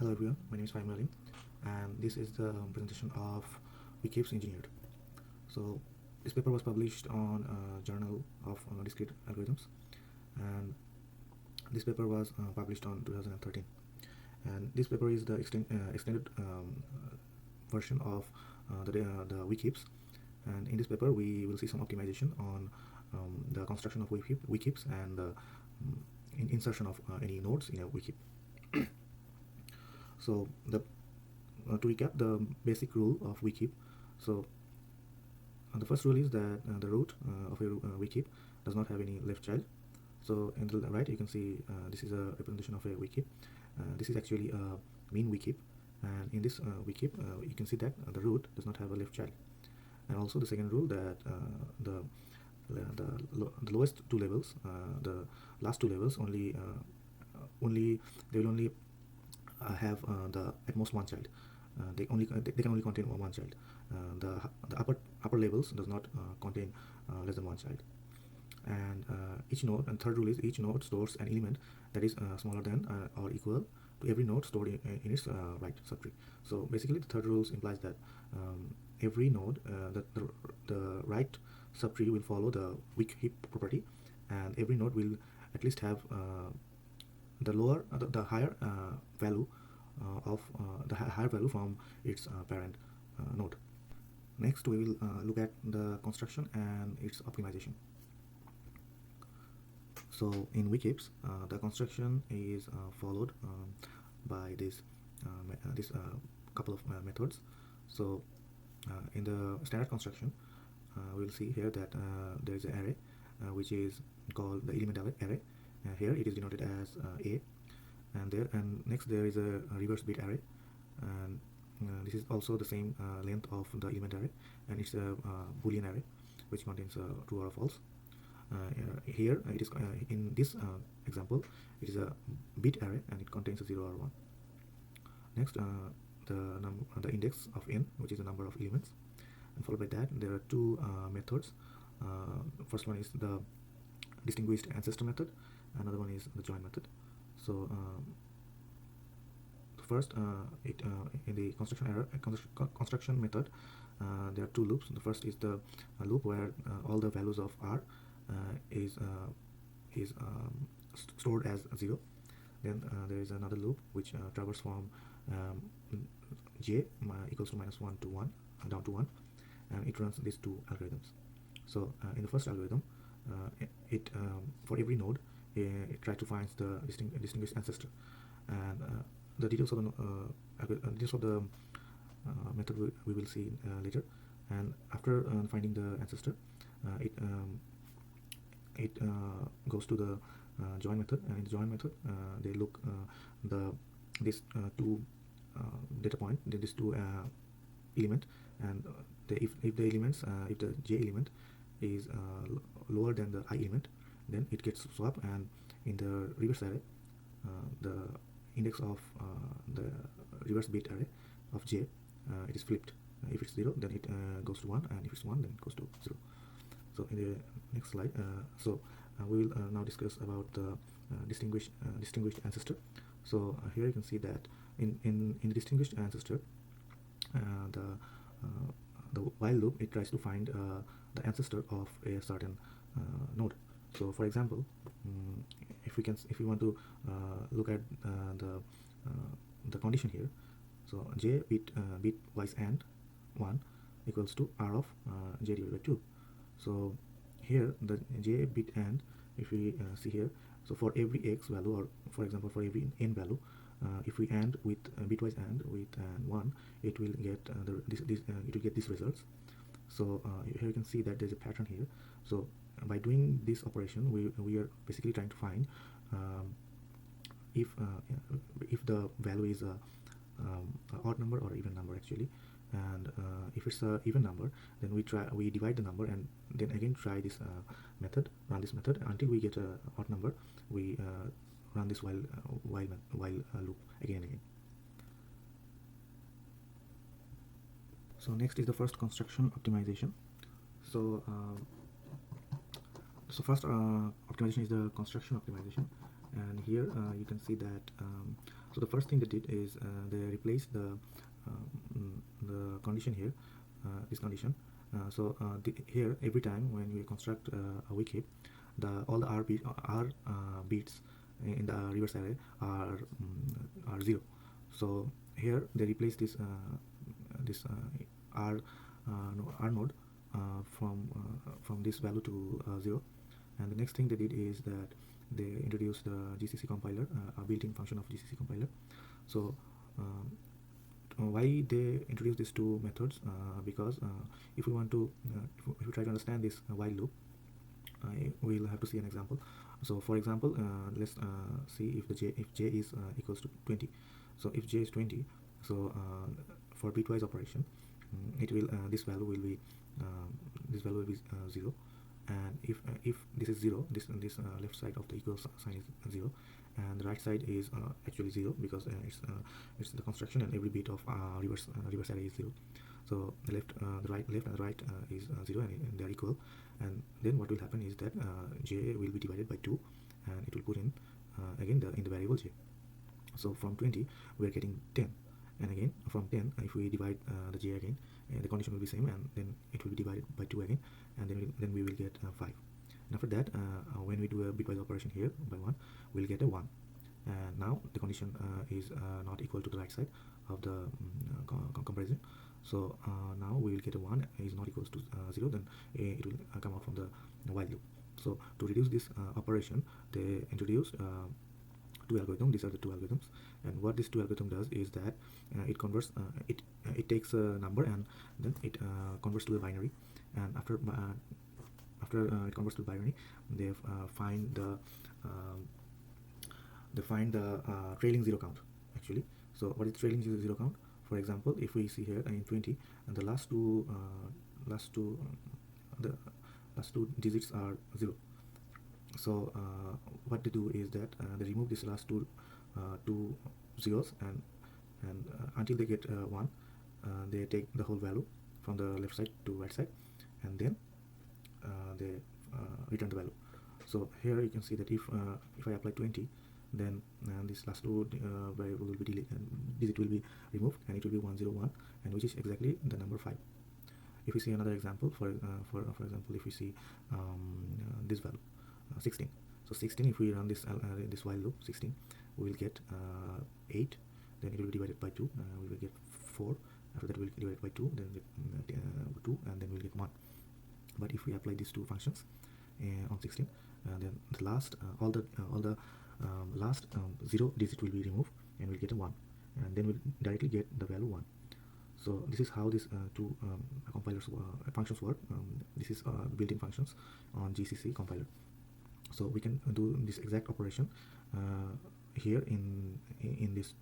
Hello everyone, my name is Faimali and this is the presentation of Heap Engineered. So this paper was published on Journal of Discrete Algorithms, and this paper was published on 2013. And this paper is the extended version of the weak heaps. And in this paper we will see some optimization on the construction of weak heaps and the insertion of any nodes in a weak heap. So to recap the basic rule of weak heap, so the first rule is that the root of a weak heap does not have any left child. So in the right you can see this is a representation of a weak heap. This is actually a mean weak heap, and in this weak heap you can see that the root does not have a left child. And also the second rule that the lowest two levels, the last two levels only they will only have the at most one child. They can only contain one child. The upper levels does not contain less than one child. And each node, and third rule is each node stores an element that is smaller than or equal to every node stored in its right subtree. So basically the third rule implies that every node, the right subtree will follow the weak heap property, and every node will at least have the higher value of the higher value from its parent node. Next we will look at the construction and its optimization. So in weak heaps the construction is followed by this couple of methods. So in the standard construction we will see here that there is an array which is called the element array. Here it is denoted as A, and next there is a reverse bit array, and this is also the same length of the element array, and it's a boolean array which contains true or false. Here it is in this example it is a bit array and it contains a 0 or 1. Next the index of n, which is the number of elements, and followed by that there are two methods. First one is the distinguished ancestor method, another one is the join method. So first in the construction method there are two loops. The first is the loop where all the values of r is stored as 0. Then there is another loop which traverses from j equals to -1 to 1 down to 1, and it runs these two algorithms. So in the first algorithm it for every node it tries to find the distinguished ancestor, and the details of the method we will see later. And after finding the ancestor it goes to the join method, and in the join method they look these two data point, these two element, and if the elements if the j element is lower than the I element, then it gets swapped, and in the reverse array the index of the reverse bit array of j it is flipped. If it's 0 then it goes to 1, and if it's 1 then it goes to 0. So in the next slide we will now discuss about the distinguished ancestor. So here you can see that in the distinguished ancestor the while loop it tries to find the ancestor of a certain node. So for example if we want to look at the condition here, so j bitwise and 1 equals to r of j divided by 2. So here the j bit and, if we see here, so for every x value, or for example for every n value, if we AND with bitwise AND with 1, it will get it will get these results. So here you can see that there's a pattern here. So by doing this operation we are basically trying to find if the value is a odd number or even number actually, and if it's a even number then we divide the number and then again try this run this method until we get a odd number. We run this while loop again and again. So next is the first construction optimization. So first optimization is the construction optimization, and here you can see that So the first thing they did is they replaced the condition here, this condition. Here every time when we construct a weak heap, all the beats in the reverse array are 0. So here they replace this r no, r node from this value to 0. And the next thing they did is that they introduced the GCC compiler, a built-in function of GCC compiler. So why they introduced these two methods? Because if we want to if we try to understand this while loop, we'll have to see an example. So for example, let's see if j is equals to 20. So if j is 20, so for bitwise operation, it will this value will be 0. And if this is 0, this left side of the equal sign is 0, and the right side is actually 0, because it's the construction, and every bit of reverse array is 0. So the left and the right is 0, and they are equal. And then what will happen is that j will be divided by 2, and it will put in again in the variable j. So from 20 we are getting 10, and again from 10 if we divide the j again, the condition will be same, and then it will be divided by 2 again, and then we will get 5. And after that, when we do a bitwise operation here by 1, we'll get a 1. And now the condition is not equal to the right side of the comparison. So now we will get a 1 is not equals to 0, then it will come out from the while loop. So to reduce this operation, they introduced two algorithms. These are the two algorithms, and what this two algorithm does is that it converts it takes a number, and then it converts to a binary, and after it converts to binary, they find the trailing zero count actually. So what is trailing zero count? For example, if we see here in 20, and the last two digits are 0. So what they do is that they remove this last two zeros, and until they get 1, they take the whole value from the left side to right side, and then they return the value. So here you can see that if I apply 20, then this last two variable will be digit will be removed, and it will be 101, and which is exactly the number 5. If we see another example, for example, if we see this value 16. So 16, if we run this while loop 16, we will get 8, then it will be divided by 2, we will get 4. After that we will divide by 2, then 2, and then we will get 1. But if we apply these two functions on 16, then the last all the last 0 digit will be removed, and we'll get a 1, and then we'll directly get the value 1. So this is how these two compilers functions work. This is built-in functions on GCC compiler. So we can do this exact operation here in this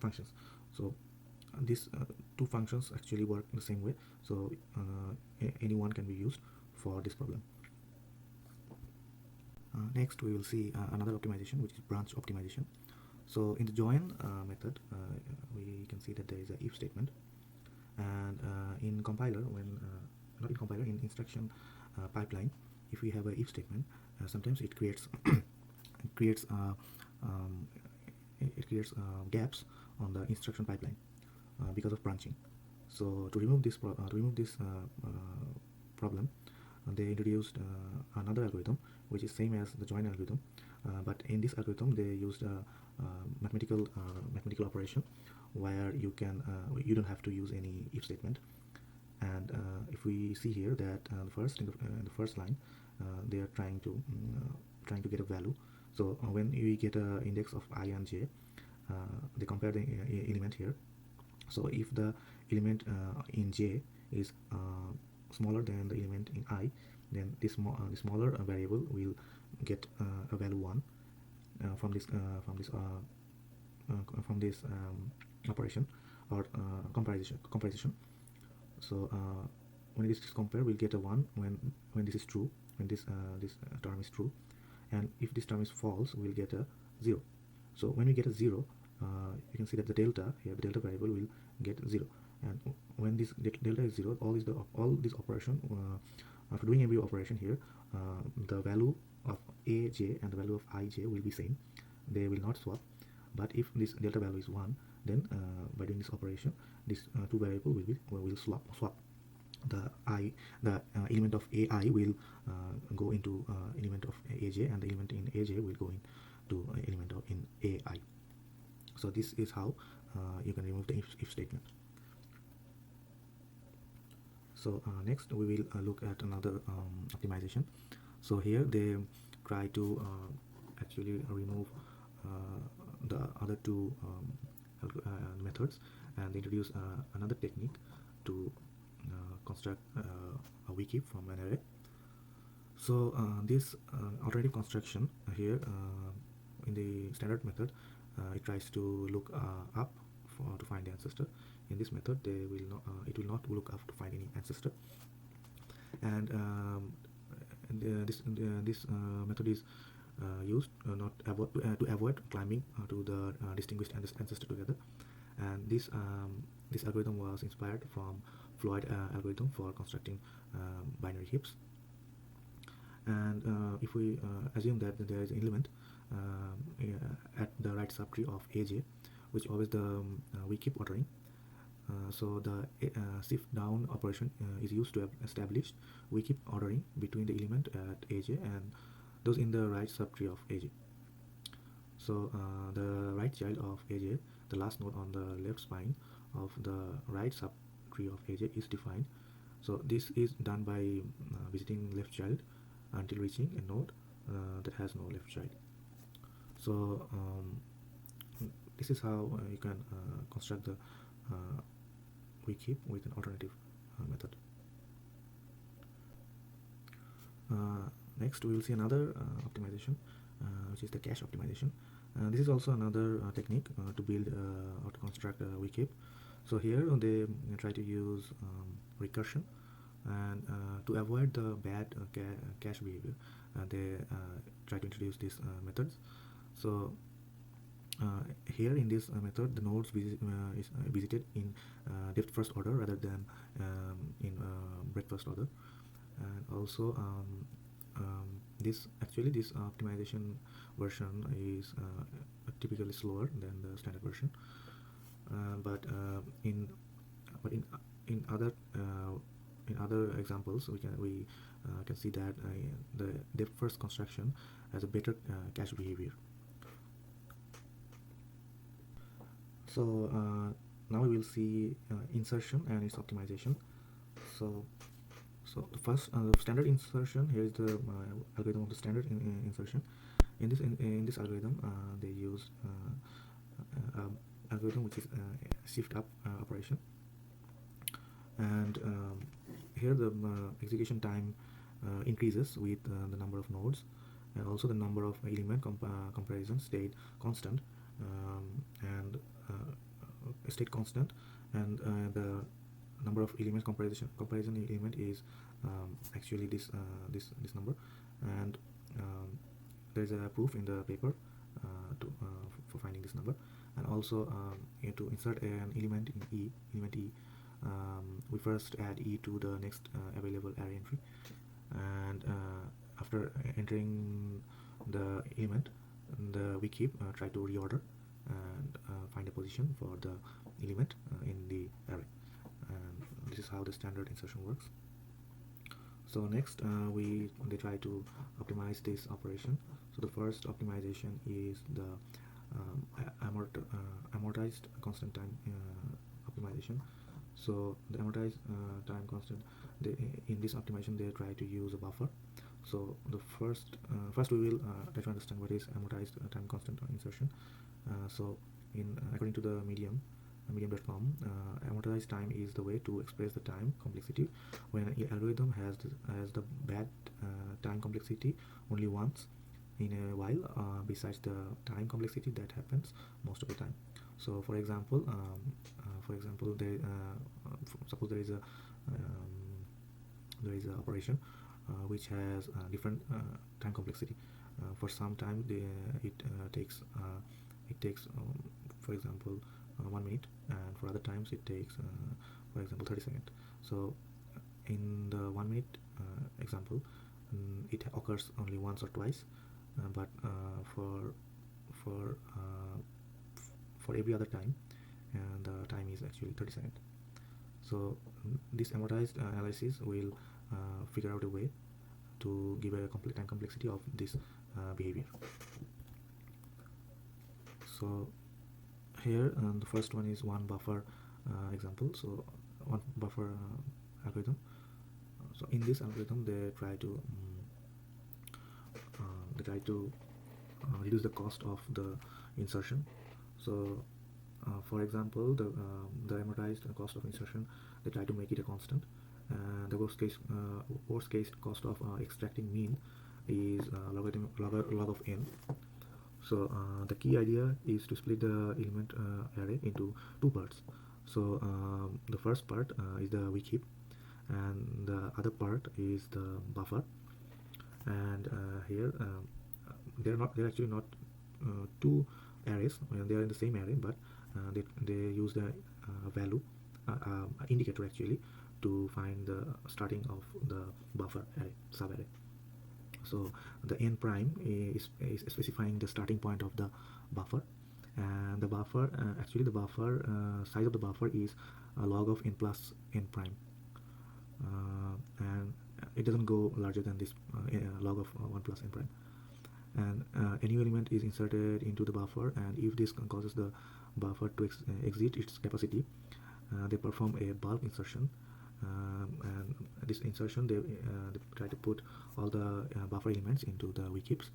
functions. So these two functions actually work the same way. So any one can be used for this problem. Next we will see another optimization, which is branch optimization. So in the join method, we can see that there is a if statement, and in compiler, not in compiler, in instruction pipeline, if we have a if statement, sometimes it creates gaps on the instruction pipeline because of branching. So to remove this problem, they introduced another algorithm which is same as the join algorithm, but in this algorithm they used a mathematical operation where you don't have to use any if statement. And if we see here that in the first line, they are trying to get a value. So when we get an index of I and j, they compare the element here. So if the element in j is smaller than the element in I, then this smaller variable will get a value 1 from this operation or comparison. So when this is compared, we'll get a 1 when this is true, when this term is true, and if this term is false, we'll get a 0. So when we get a 0, you can see that the delta here, the delta variable will get 0, and when this delta is 0, all this operation, after doing every operation here, the value of aj and the value of ij will be same. They will not swap. But if this delta value is 1, then by doing this operation, this two variable will swap. The element of ai will go into element of aj, and the element in aj will go into element of in ai. So this is how you can remove the if statement. So next we will look at another optimization. So here they try to actually remove the other two methods, and introduce another technique to construct a weak heap from an array. So this alternative construction here in the standard method, it tries to look up to find the ancestor. In this method, it will not look up to find any ancestor, and this method is used to avoid climbing to the distinguished ancestor together. And this algorithm was inspired from Floyd algorithm for constructing binary heaps. And if we assume that there is an element at the right subtree of aj, which always the weak heap ordering, so the shift down operation is used to establish weak heap ordering between the element at aj and those in the right subtree of aj. So the right child of aj, the last node on the left spine of the right subtree of aj, is defined. So this is done by visiting left child until reaching a node that has no left child. So this is how you can construct the weak heap with an alternative method. Next we will see another optimization, which is the cache optimization. This is also another technique to build or to construct a weak heap. So here they try to use recursion, and to avoid the bad cache behavior, they try to introduce these methods. So here in this method, the nodes is visited in depth first order rather than in breadth first order. And also this optimization version is typically slower than the standard version, but in other examples we can see that the depth first construction has a better cache behavior. So now we will see insertion and its optimization. So the first standard insertion, here is the algorithm of the standard insertion. In this algorithm, they use algorithm which is shift up operation, and here the execution time increases with the number of nodes, and also the number of element comparison stayed constant, and the number of element comparison element is actually this number, and there is a proof in the paper for finding this number. And also to insert an element in element e, we first add e to the next available array entry, and after entering the element, the weak heap try to reorder and find a position for the element in the array. And this is how the standard insertion works. So next they try to optimize this operation. So the first optimization is the amortized constant time optimization. So the amortized time constant, in this optimization they try to use a buffer. So the first we will try to understand what is amortized time constant insertion. So according to the medium.com, amortized time is the way to express the time complexity when an algorithm has the bad time complexity only once in a while, besides the time complexity that happens most of the time. So for example, suppose there is a operation which has different time complexity. For some time it takes for example 1 minute, and for other times it takes for example 30 seconds. So in the 1 minute example, it occurs only once or twice, but for for every other time, and the time is actually 30 seconds. So this amortized analysis will figure out a way to give a complete time complexity of this behavior. So here the first one is one buffer example. So one buffer algorithm. So in this algorithm they try to reduce the cost of the insertion. So for example, the amortized cost of insertion, they try to make it a constant. The worst case cost of extracting mean is log of n. So the key idea is to split the element array into two parts. So the first part is the weak heap, and the other part is the buffer. And here they're actually not two arrays. They are in the same array, but they use the value indicator actually to find the starting of the buffer array, subarray. So the n prime is specifying the starting point of the buffer, and the buffer actually the buffer size of the buffer is log of n plus n prime, and it doesn't go larger than this log of 1 plus n prime. And a new element is inserted into the buffer, and if this causes the buffer to exceed its capacity, they perform a bulk insertion. And this insertion, they try to put all the buffer elements into the weak heaps.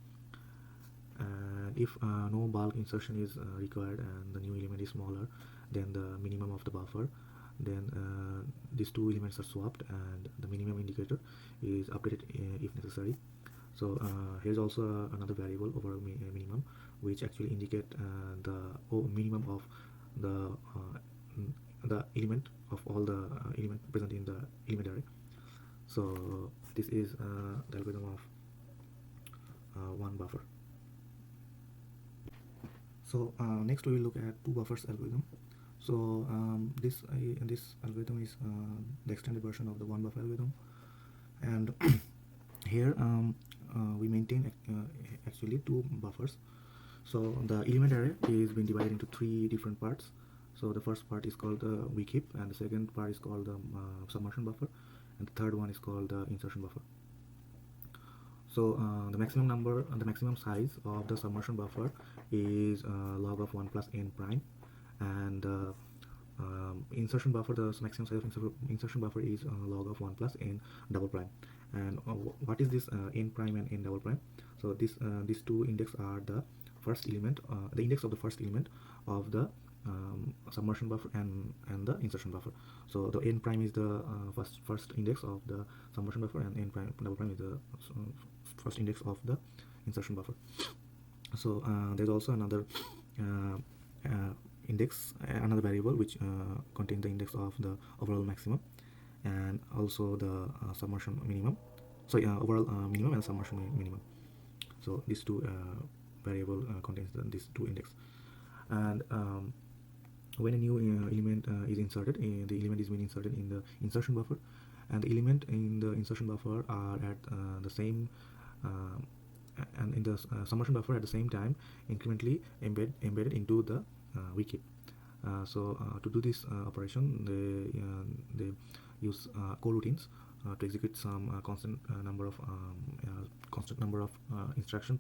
And if no bulk insertion is required and the new element is smaller than the minimum of the buffer, then these two elements are swapped and the minimum indicator is updated if necessary. So here's also another variable, overall minimum, which actually indicate the minimum of the element of all the element present in the element array. So this is the algorithm of one buffer. So next we will look at two buffers algorithm. So this algorithm is the extended version of the one buffer algorithm, and here we maintain actually two buffers. So the element array is being divided into three different parts. So the first part is called the weak heap, and the second part is called the submersion buffer, and the third one is called the insertion buffer. So the maximum size of the submersion buffer is log of 1 plus n prime, and insertion buffer, the maximum size of insertion buffer is log of 1 plus n double prime. And what is this n prime and n double prime? So these two index are the first element, the index of the first element of the submersion buffer and the insertion buffer. So the n prime is the first index of the submersion buffer, and n prime double prime is the first index of the insertion buffer. So there's also another index, another variable which contains the index of the overall maximum and also the submersion minimum. So overall minimum and submersion minimum. So these two variable contains these two index. And when a new element is inserted, the element is being inserted in the insertion buffer, and the element in the insertion buffer are at the same and in the submersion buffer at the same time incrementally embedded into the weak heap. So to do this operation, they use coroutines to execute some constant number of instruction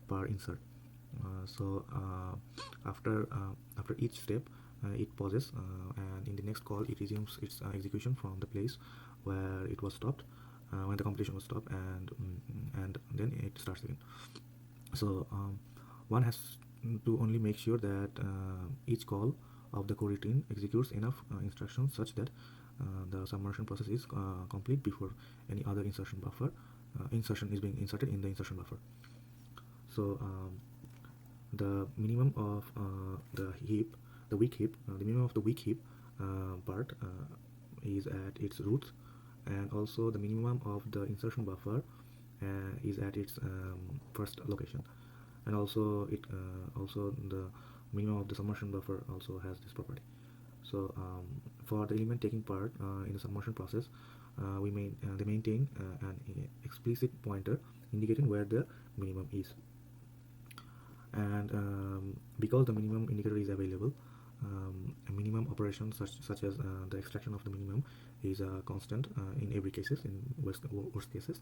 per insert. So after each step, it pauses, and in the next call it resumes its execution from the place where it was stopped, when the computation was stopped, and then it starts again. So one has to only make sure that each call of the coroutine executes enough instructions such that the submersion process is complete before any other insertion is being inserted in the insertion buffer. So the minimum of the weak heap, the minimum of the weak heap part is at its roots, and also the minimum of the insertion buffer is at its first location, and also the minimum of the submersion buffer also has this property. So for the element taking part in the submersion process, they maintain an explicit pointer indicating where the minimum is. And because the minimum indicator is available, a minimum operation such as the extraction of the minimum is a constant in every cases, in worst cases,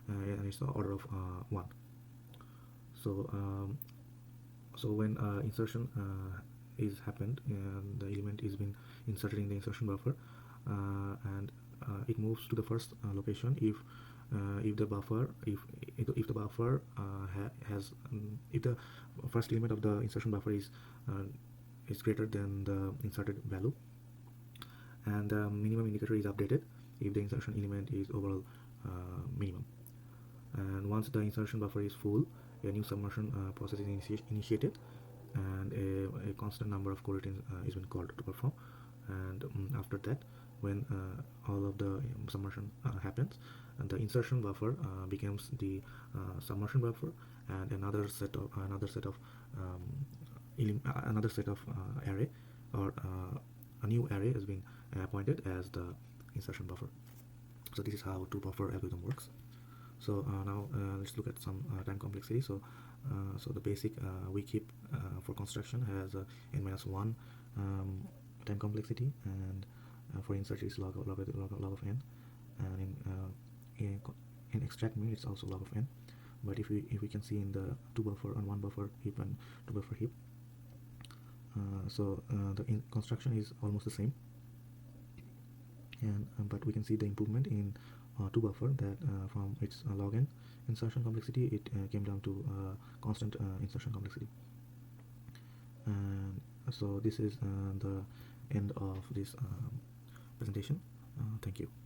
and it's the order of 1. So so when insertion is happened and the element is been inserted in the insertion buffer, and it moves to the first location if the buffer if the buffer has if the first element of the insertion buffer is greater than the inserted value, and the minimum indicator is updated if the insertion element is overall minimum. And once the insertion buffer is full, a new submersion process is initiated, and a constant number of coroutines is been called to perform. And after that, when all of the submersion happens, and the insertion buffer becomes the submersion buffer, and another set of array, or a new array has been appointed as the insertion buffer. So this is how two buffer algorithm works. So now let's look at some time complexity. So the basic weak heap for construction has n-1 time complexity, and for insert it's log of n, and in extract min it's also log of n. But if we can see in the two buffer and one buffer heap and two buffer heap, so the construction is almost the same, and but we can see the improvement in two buffer, that from its log n insertion complexity it came down to constant insertion complexity. And so this is the end of this presentation. Thank you.